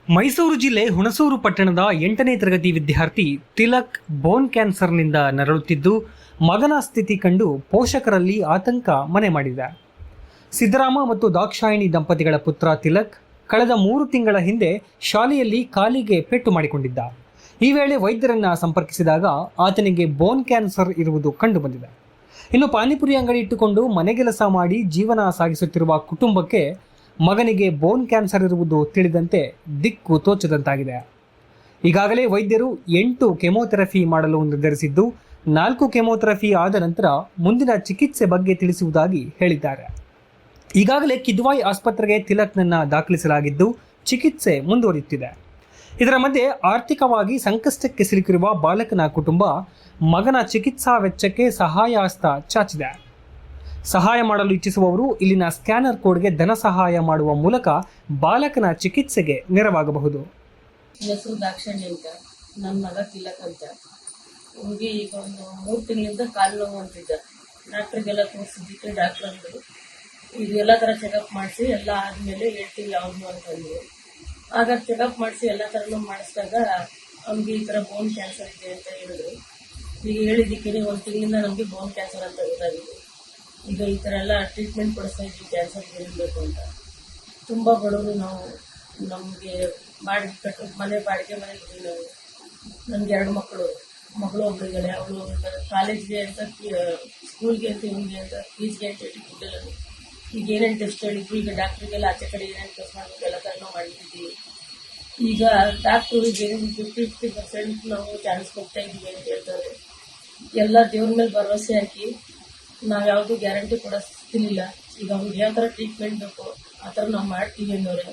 ಮೈಸೂರು ಜಿಲ್ಲೆ ಹುಣಸೂರು ಪಟ್ಟಣದ 8ನೇ ತರಗತಿ ವಿದ್ಯಾರ್ಥಿ ತಿಲಕ್ ಬೋನ್ ಕ್ಯಾನ್ಸರ್ನಿಂದ ನರಳುತ್ತಿದ್ದು, ಮಗನ ಸ್ಥಿತಿ ಕಂಡು ಪೋಷಕರಲ್ಲಿ ಆತಂಕ ಮನೆ ಮಾಡಿದೆ. ಸಿದ್ದರಾಮ ಮತ್ತು ದಾಕ್ಷಾಯಿಣಿ ದಂಪತಿಗಳ ಪುತ್ರ ತಿಲಕ್ ಕಳೆದ 3 ತಿಂಗಳ ಹಿಂದೆ ಶಾಲೆಯಲ್ಲಿ ಕಾಲಿಗೆ ಪೆಟ್ಟು ಮಾಡಿಕೊಂಡಿದ್ದ. ಈ ವೇಳೆ ವೈದ್ಯರನ್ನ ಸಂಪರ್ಕಿಸಿದಾಗ ಆತನಿಗೆ ಬೋನ್ ಕ್ಯಾನ್ಸರ್ ಇರುವುದು ಕಂಡುಬಂದಿದೆ. ಇನ್ನು ಪಾನಿಪುರಿ ಅಂಗಡಿ ಇಟ್ಟುಕೊಂಡು ಮನೆಗೆಲಸ ಮಾಡಿ ಜೀವನ ಸಾಗಿಸುತ್ತಿರುವ ಕುಟುಂಬಕ್ಕೆ ಮಗನಿಗೆ ಬೋನ್ ಕ್ಯಾನ್ಸರ್ ಇರುವುದು ತಿಳಿದಂತೆ ದಿಕ್ಕು ತೋಚದಂತಾಗಿದೆ. ಈಗಾಗಲೇ ವೈದ್ಯರು 8 ಕೆಮೊಥೆರಪಿ ಮಾಡಲು ನಿರ್ಧರಿಸಿದ್ದು, 4 ಕೆಮೊಥೆರಪಿ ಆದ ನಂತರ ಮುಂದಿನ ಚಿಕಿತ್ಸೆ ಬಗ್ಗೆ ತಿಳಿಸುವುದಾಗಿ ಹೇಳಿದ್ದಾರೆ. ಈಗಾಗಲೇ ಕಿದ್ವಾಯಿ ಆಸ್ಪತ್ರೆಗೆ ತಿಲಕ್ನನ್ನ ದಾಖಲಿಸಲಾಗಿದ್ದು, ಚಿಕಿತ್ಸೆ ಮುಂದುವರಿಯುತ್ತಿದೆ. ಇದರ ಮಧ್ಯೆ ಆರ್ಥಿಕವಾಗಿ ಸಂಕಷ್ಟಕ್ಕೆ ಸಿಲುಕಿರುವ ಬಾಲಕನ ಕುಟುಂಬ ಮಗನ ಚಿಕಿತ್ಸಾ ವೆಚ್ಚಕ್ಕೆ ಸಹಾಯ ಹಸ್ತ ಚಾಚಿದೆ. ಸಹಾಯ ಮಾಡಲು ಇಚ್ಛಿಸುವವರು ಇಲ್ಲಿನ ಸ್ಕ್ಯಾನರ್ ಕೋಡ್ಗೆ ಧನ ಸಹಾಯ ಮಾಡುವ ಮೂಲಕ ಬಾಲಕನ ಚಿಕಿತ್ಸೆಗೆ ನೆರವಾಗಬಹುದು. ಹೆಸರು ದಾಕ್ಷಾಯಿಣಿ ಅಂತ, ನನ್ನ ಮಗ ತಿಲಕ್ ಅಂತ. ಹೋಗಿ ಈಗ ಒಂದು 3 ತಿಂಗಳಿಂದ ಕಾಲು ನೋವು ಅಂತಿದ್ದ. ಡಾಕ್ಟ್ರಿಗೆಲ್ಲ ತೋರಿಸಿದ್ದಕ್ಕೆ ಡಾಕ್ಟರ್ ಅಂದರು ಈಗ ಎಲ್ಲ ಥರ ಚೆಕಪ್ ಮಾಡಿಸಿ ಎಲ್ಲ ಆದಮೇಲೆ ಹೇಳ್ತೀವಿ ಯಾವುದು ಅಂತಂದ್ರು. ಆಗ ಚೆಕಪ್ ಮಾಡಿಸಿ ಎಲ್ಲ ಥರನೂ ಮಾಡಿಸಿದಾಗ ಅವ್ನಿಗೆ ಈ ಥರ ಬೋನ್ ಕ್ಯಾನ್ಸರ್ ಇದೆ ಅಂತ ಹೇಳಿದ್ರು. ಈಗ ಹೇಳಿದ್ದಕ್ಕೆ 1 ತಿಂಗಳಿಂದ ನಮಗೆ ಬೋನ್ ಕ್ಯಾನ್ಸರ್ ಅಂತ ಗೊತ್ತಾಗಿದೆ. ಈಗ ಈ ಥರ ಎಲ್ಲ ಟ್ರೀಟ್ಮೆಂಟ್ ಕೊಡಿಸ್ತಾ ಇದ್ವಿ ಕ್ಯಾನ್ಸರ್ ಇರಬೇಕು ಅಂತ. ತುಂಬ ಬಡವರು ನಾವು, ನಮಗೆ ಬಾಡಿಗೆ ಕಟ್ಟು ಮನೆ ಇದ್ವಿ ನಾವು. ನನಗೆ 2 ಮಗಳು ಒಬ್ಬರಿದ್ದಾರೆ. ಅವಳು ಕಾಲೇಜ್ಗೆ ಅಂತ ಸ್ಕೂಲ್ಗೆ ಅಂತ ಇವನಿಗೆ ಅಂತ ಫೀಸ್ಗೆ ಅಂತ ಇಟ್ಟಿದ್ದಿಲ್ಲ. ಈಗ ಏನೇನು ಟೆಸ್ಟ್ ಹೇಳಿದ್ರು, ಈಗ ಡಾಕ್ಟ್ರಿಗೆಲ್ಲ ಆಚೆ ಕಡೆ ಏನೇನು ಟೆಸ್ಟ್ ಮಾಡಬೇಕು ಎಲ್ಲ ಥರನೂ ಮಾಡಿದ್ದೀವಿ. ಈಗ ಡಾಕ್ಟ್ರು ಈಗ 50% ನಾವು ಚಾನ್ಸ್ ಕೊಡ್ತಾ ಇದ್ದೀವಿ ಅಂತ ಹೇಳ್ತಾರೆ. ಎಲ್ಲ ದೇವ್ರ ಮೇಲೆ ಭರವಸೆ ಹಾಕಿ ನಾವು ಯಾವುದೂ ಗ್ಯಾರಂಟಿ ಕೊಡಿಸ್ತಿರ್ಲಿಲ್ಲ. ಈಗ ಅವ್ರಿಗೆ ಯಾವ ಥರ ಟ್ರೀಟ್ಮೆಂಟ್ ಬೇಕು ಆ ಥರ ನಾವು ಮಾಡ್ತೀವಿ ಅನ್ನೋರೆ.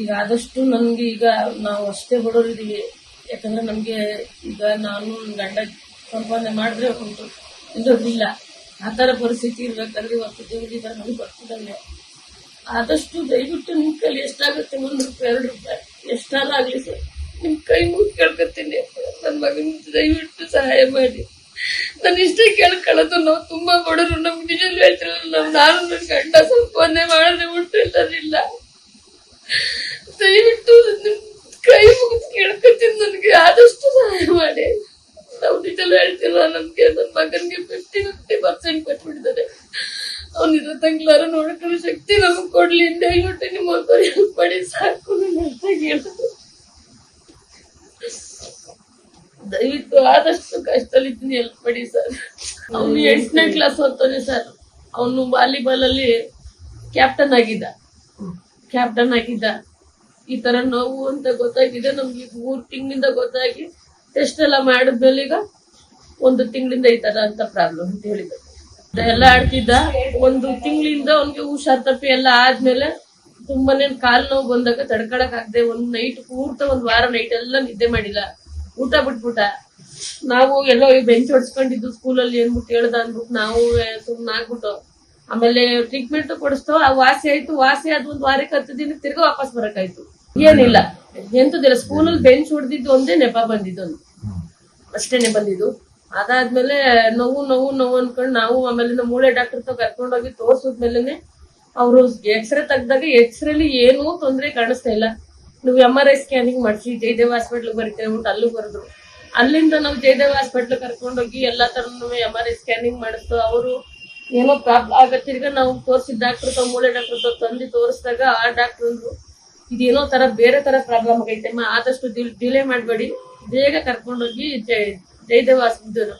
ಈಗ ಆದಷ್ಟು ನನಗೆ ಈಗ ನಾವು ಅಷ್ಟೇ ಬಡವರಿದ್ದೀವಿ. ಯಾಕಂದರೆ ನಮಗೆ ಈಗ ನಾನು ಗಂಡ ಸಂಪಾದನೆ ಮಾಡಿದ್ರೆ ಉಂಟು, ಇಲ್ಲೋದಿಲ್ಲ. ಆ ಥರ ಪರಿಸ್ಥಿತಿ ಇರಬೇಕಂದ್ರೆ ಇವತ್ತು ದೇವರಿಗೆ ನನಗೆ ಬರ್ತಿದ್ದಾನೆ. ಆದಷ್ಟು ದಯವಿಟ್ಟು ನಿಮ್ಮ ಕೈಲಿ ಎಷ್ಟಾಗುತ್ತೆ, 1 ರೂಪಾಯಿ 2 ರೂಪಾಯಿ ಎಷ್ಟಾದ್ರೂ ಆಗಲಿ ಸರ್, ನಿಮ್ಮ ಕೈ ಮುಗಿ ಕೇಳ್ಕೊತೀನಿ. ನನ್ನ ಮಗನ ದಯವಿಟ್ಟು ಸಹಾಯ ಮಾಡಿ. ನಾನು ಇಷ್ಟೇ ಕೇಳ್ಕೊಳ್ಳೋದು, ನಾವು ತುಂಬಾ ಬಡವರು. ನಮ್ಗೆ ನಿಜವಾಗ್ಲೂ ಹೇಳ್ತಿರಲ್ಲ, ನಾನು ನನ್ನ ಗಂಡ ಸಂಪಾದನೆ ಮಾಡಿದ್ರೆ ಉಂಟು ಇಲ್ಲದಿಲ್ಲ. ದಯವಿಟ್ಟು ಕೈ ಮುಗಿದು ಕೇಳ್ಕೊತೀನಿ, ನನಗೆ ಆದಷ್ಟು ಸಹಾಯ ಮಾಡಿ. ನಾವು ನಿಜವಾಗ್ಲೂ ಹೇಳ್ತಿಲ್ಲ, ನಮ್ಗೆ ನನ್ನ ಮಗನಿಗೆ 50% ಕೊಟ್ಬಿಟ್ಟಿದ್ದಾರೆ. ಅವನಿರೋ ತಂಗ್ಲಾರ ನೋಡ್ಕೊಳ್ಳೋ ಶಕ್ತಿ ನಮಗೆ ಕೊಡ್ಲಿ. ದಯವಿಟ್ಟು ನಿಮ್ಮ ಹೆಲ್ಪ್ ಮಾಡಿ ಸಾಕು. ದಯವಿಟ್ಟು ಆದಷ್ಟು ಕಷ್ಟದಲ್ಲಿದ್ದೀನಿ, ಹೆಲ್ಪ್ ಮಾಡಿ ಸರ್. ಅವನು 8ನೇ ಕ್ಲಾಸ್ ಓದ್ತಾನೆ ಸರ್. ಅವನು ವಾಲಿಬಾಲ್ ಅಲ್ಲಿ ಕ್ಯಾಪ್ಟನ್ ಆಗಿದ್ದ. ಈ ತರ ನೋವು ಅಂತ ಗೊತ್ತಾಗಿದೆ ನಮ್ಗೆ. 3 ತಿಂಗಳಿಂದ ಗೊತ್ತಾಗಿ ಟೆಸ್ಟ್ ಎಲ್ಲ ಮಾಡಿದ್ಮೇಲೆ ಈಗ 1 ತಿಂಗಳಿಂದ ಈ ತರ ಅಂತ ಪ್ರಾಬ್ಲಮ್ ಅಂತ ಹೇಳಿದ್ರು. ಎಲ್ಲ ಆಡ್ತಿದ್ದ. 1 ತಿಂಗಳಿಂದ ಅವ್ನಿಗೆ ಹುಷಾರ್ ತಪ್ಪಿ ಎಲ್ಲ ಆದ್ಮೇಲೆ ತುಂಬಾನೇ ಕಾಲು ನೋವು ಬಂದಾಗ ತಡ್ಕೊಳಕ್ ಆಗದೆ ಒಂದು ನೈಟ್ ಪೂರ್ತ 1 ವಾರ ನೈಟ್ ಎಲ್ಲ ನಿದ್ದೆ ಮಾಡಿಲ್ಲ, ಊಟ ಬಿಟ್ಬಿಟ್ಟ. ನಾವು ಎಲ್ಲೋ ಬೆಂಚ್ ಹೊಡ್ಸ್ಕೊಂಡಿದ್ದು ಸ್ಕೂಲಲ್ಲಿ ಏನ್ಬಿಟ್ಟು ಹೇಳ್ದ ಅಂದ್ಬಿಟ್ಟು ನಾವು ಸುಮ್ಮನೆ ಆಗ್ಬಿಟ್ಟು ಆಮೇಲೆ ಟ್ರೀಟ್ಮೆಂಟ್ ಕೊಡಿಸ್ತೋ. ಆ ವಾಸಿ ಆಯ್ತು. ವಾಸಿ ಆದ 1 ವಾರಕ್ಕೆ 10 ದಿನಕ್ಕೆ ತಿರ್ಗಾ ವಾಪಸ್ ಬರಕಾಯ್ತು. ಏನಿಲ್ಲ, ಎಂತದಿಲ್ಲ. ಸ್ಕೂಲಲ್ಲಿ ಬೆಂಚ್ ಹೊಡೆದಿದ್ದು ಒಂದೇ ನೆಪ ಬಂದಿದ್ದು, ಅಷ್ಟೇನೆ ಬಂದಿದ್ದು. ಅದಾದ್ಮೇಲೆ ನೋವು ಅನ್ಕೊಂಡು ನಾವು ಆಮೇಲೆ ಮೂಳೆ ಡಾಕ್ಟರ್ ಕರ್ಕೊಂಡೋಗಿ ತೋರ್ಸಿದ್ಮೇಲೆ ಅವರು ಎಕ್ಸ್ರೇ ತೆಗ್ದಾಗ ಎಕ್ಸ್ರೇಲಿ ಏನೂ ತೊಂದರೆ ಕಾಣಿಸ್ತಾ ಇಲ್ಲ. ನೀವು MRI ಸ್ಕ್ಯಾನಿಂಗ್ ಮಾಡಿಸಿ ಜಯದೇವ್ ಹಾಸ್ಪಿಟ್ಲ್ ಬರೀತೇವೆ ಅಂದ್ಬಿಟ್ಟು ಅಲ್ಲೂ ಬರೆದ್ರು. ಅಲ್ಲಿಂದ ನಾವು ಜಯದೇವ್ ಹಾಸ್ಪಿಟ್ಲ್ ಕರ್ಕೊಂಡೋಗಿ ಎಲ್ಲಾ ತರನು MRI ಸ್ಕ್ಯಾನಿಂಗ್ ಮಾಡಿಸ್ತು. ಅವರು ಏನೋ ಪ್ರಾಬ್ಲಮ್ ಆಗತ್ತೆ. ಈಗ ನಾವು ತೋರಿಸಿದ ಡಾಕ್ಟರ್ ಮೂಳೆ ಡಾಕ್ಟರ್ ತಂದು ತೋರಿಸಿದಾಗ ಆ ಡಾಕ್ಟರ್ ಅಂದ್ರು ಇದೇನೋ ತರ ಬೇರೆ ತರ ಪ್ರಾಬ್ಲಮ್ ಆಗೈತೆ, ಆದಷ್ಟು ಡಿಲೇ ಮಾಡಬೇಡಿ, ಬೇಗ ಕರ್ಕೊಂಡೋಗಿ Jayadev hospital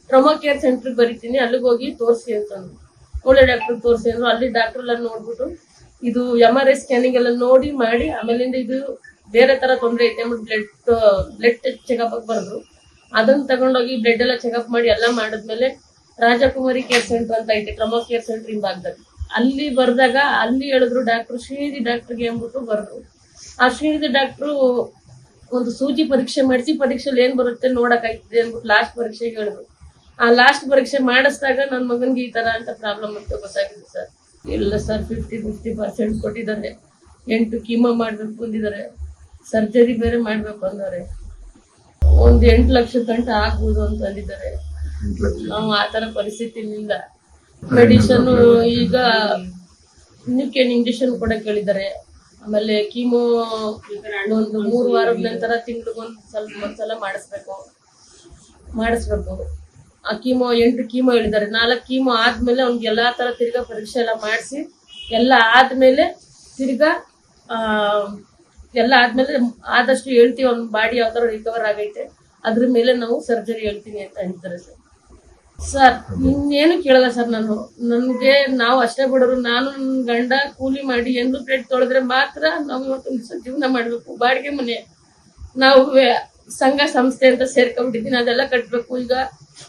trauma care centre ಬರೀತೀನಿ, ಅಲ್ಲಿಗೆ ಹೋಗಿ ತೋರಿಸಿ ಅಂತಂದ್ರು. ಮೂಳೆ ಡಾಕ್ಟರ್ ತೋರಿಸಿ ಅಂದ್ರು. ಅಲ್ಲಿ ಡಾಕ್ಟರ್ ಎಲ್ಲ ನೋಡ್ಬಿಟ್ಟು ಇದು MRI ಸ್ಕ್ಯಾನಿಂಗ್ ಎಲ್ಲ ನೋಡಿ ಮಾಡಿ ಆಮೇಲಿಂದ ಇದು ಬೇರೆ ತರ ತೊಂದರೆ ಐತೆ ಬ್ಲಡ್ ಚೆಕಪ್ ಬರೆದ್ರು. ಅದನ್ನ ತಗೊಂಡೋಗಿ ಬ್ಲಡ್ ಎಲ್ಲ ಚೆಕಪ್ ಮಾಡಿ ಎಲ್ಲ ಮಾಡಿದ್ಮೇಲೆ ರಾಜಕುಮಾರಿ ಕೇರ್ ಸೆಂಟರ್ ಅಂತ ಐತೆ, ಟ್ರಾಮಾ ಕೇರ್ ಸೆಂಟರ್ ಹಿಂಭಾಗದಲ್ಲಿ. ಅಲ್ಲಿ ಬರ್ದಾಗ ಅಲ್ಲಿ ಹೇಳಿದ್ರು ಡಾಕ್ಟರ್ ಶ್ರೀನಿಧಿ ಡಾಕ್ಟರ್ಗೆ ಅಂದ್ಬಿಟ್ಟು ಬರೆದ್ರು. ಆ ಶ್ರೀನಿಧಿ ಡಾಕ್ಟ್ರು ಒಂದು ಸೂಜಿ ಪರೀಕ್ಷೆ ಮಾಡಿಸಿ ಪರೀಕ್ಷೆಯಲ್ಲಿ ಏನ್ ಬರುತ್ತೆ ನೋಡಕ್ಕಾಯ್ತದೆ ಅಂದ್ಬಿಟ್ಟು ಲಾಸ್ಟ್ ಪರೀಕ್ಷೆಗೆ ಹೇಳಿದ್ರು. ಆ ಲಾಸ್ಟ್ ಪರೀಕ್ಷೆ ಮಾಡಿಸಿದಾಗ ನನ್ನ ಮಗನ್ಗೆ ಈ ತರ ಅಂತ ಪ್ರಾಬ್ಲಮ್ ಅಂತ ಗೊತ್ತಾಗಿದೆ ಸರ್. ಇಲ್ಲ ಸರ್, 50% ಕೊಟ್ಟಿದ್ದಾರೆ. 8 ಕೀಮೋ ಮಾಡ್ಬೇಕು ಅಂದಿದ್ದಾರೆ. ಸರ್ಜರಿ ಬೇರೆ ಮಾಡ್ಬೇಕು ಅಂದವ್ರೆ. 8 ಲಕ್ಷ ಗಂಟ ಆಗ್ಬೋದು ಅಂತ ಅಂದಿದ್ದಾರೆ. ನಾವು ಆ ತರ ಪರಿಸ್ಥಿತಿನಿಂದ ಮೆಡಿಸನ್ ಈಗ ಇಂಜೆಕ್ಷನ್ ಕೊಡಕ್ ಹೇಳಿದ್ದಾರೆ. ಆಮೇಲೆ ಕೀಮೋ ಒಂದು 3 ವಾರದ ನಂತರ ಒಂದ್ಸಲ ಮಾಡಿಸ್ಬೇಕು. ಆ ಕೀಮೋ 8 ಕೀಮೋ ಹೇಳಿದ್ದಾರೆ. 4 ಕೀಮೋ ಆದ್ಮೇಲೆ ಅವ್ನಿಗೆ ಎಲ್ಲಾ ತರ ತಿರ್ಗಾ ಪರೀಕ್ಷೆ ಎಲ್ಲ ಮಾಡಿಸಿ ಎಲ್ಲ ಆದ್ಮೇಲೆ ತಿರ್ಗಾ ಆದಷ್ಟು ಹೇಳ್ತೀವಿ ಅವ್ನ ಬಾಡಿ ಯಾವ ತರ ರಿಕವರ್ ಆಗೈತೆ ಅದ್ರ ಮೇಲೆ ನಾವು ಸರ್ಜರಿ ಹೇಳ್ತೀನಿ ಅಂತ ಹೇಳ್ತಾರೆ ಸರ್. ಇನ್ನೇನು ಕೇಳಲ್ಲ ಸರ್. ನನ್ಗೆ ನಾವು ಅಷ್ಟೇ ಬಿಡೋರು. ನಾನು ನನ್ನ ಗಂಡ ಕೂಲಿ ಮಾಡಿ ಎಂದು ಪ್ಲೇಟ್ ತೊಳೆದ್ರೆ ಮಾತ್ರ ನಾವು ಇವತ್ತೊಂದು ದಿವಸ ಜೀವನ ಮಾಡ್ಬೇಕು. ಬಾಡಿಗೆ ಮನೆ ನಾವು ಸಂಘ ಸಂಸ್ಥೆ ಅಂತ ಸೇರ್ಕೊಂಡ್ಬಿಟ್ಟಿದ್ದೀನಿ, ಅದೆಲ್ಲ ಕಟ್ಬೇಕು. ಈಗ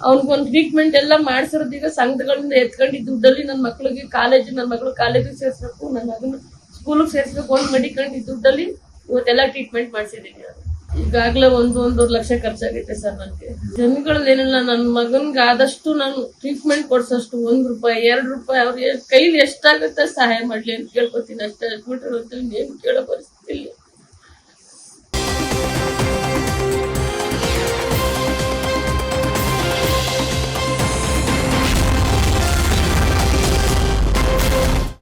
ಅವ್ನಿಗೊಂದು ಟ್ರೀಟ್ಮೆಂಟ್ ಎಲ್ಲ ಮಾಡಿಸಿರೋದು ಈಗ ಸಂಘಗಳಿಂದ ಎತ್ಕೊಂಡಿದ್ದ ದುಡ್ಡಲ್ಲಿ ನನ್ನ ಮಗಳು ಕಾಲೇಜಿಗೆ ಸೇರಿಸ್ಬೇಕು, ನನ್ನ ಮಗನ ಸ್ಕೂಲಿಗೆ ಸೇರಿಸ್ಬೇಕು, ಒಂದು ಮಡಿಕೊಂಡಿದ್ದ ದುಡ್ಡಲ್ಲಿ ಇವತ್ತೆಲ್ಲ ಟ್ರೀಟ್ಮೆಂಟ್ ಮಾಡಿಸಿದ್ದೀನಿ. ಈಗಾಗಲೇ 1.5 ಲಕ್ಷ ಖರ್ಚಾಗೈತೆ ಸರ್. ನನಗೆ ಜನಗಳೇನಿಲ್ಲ, ನನ್ನ ಮಗನ್ಗೆ ಆದಷ್ಟು ನಾನು ಟ್ರೀಟ್ಮೆಂಟ್ ಕೊಡ್ಸಷ್ಟು 1 ರೂಪಾಯಿ 2 ರೂಪಾಯಿ ಅವ್ರಿಗೆ ಕೈಲಿ ಎಷ್ಟಾಗುತ್ತೆ ಸಹಾಯ ಮಾಡ್ಲಿ ಅಂತ ಕೇಳ್ಕೊತೀನಿ ಅಷ್ಟೇ. ಬಿಟ್ರೆ ಏನು ಕೇಳೋ ಪರಿಸ್ಥಿತಿ ಇಲ್ಲ.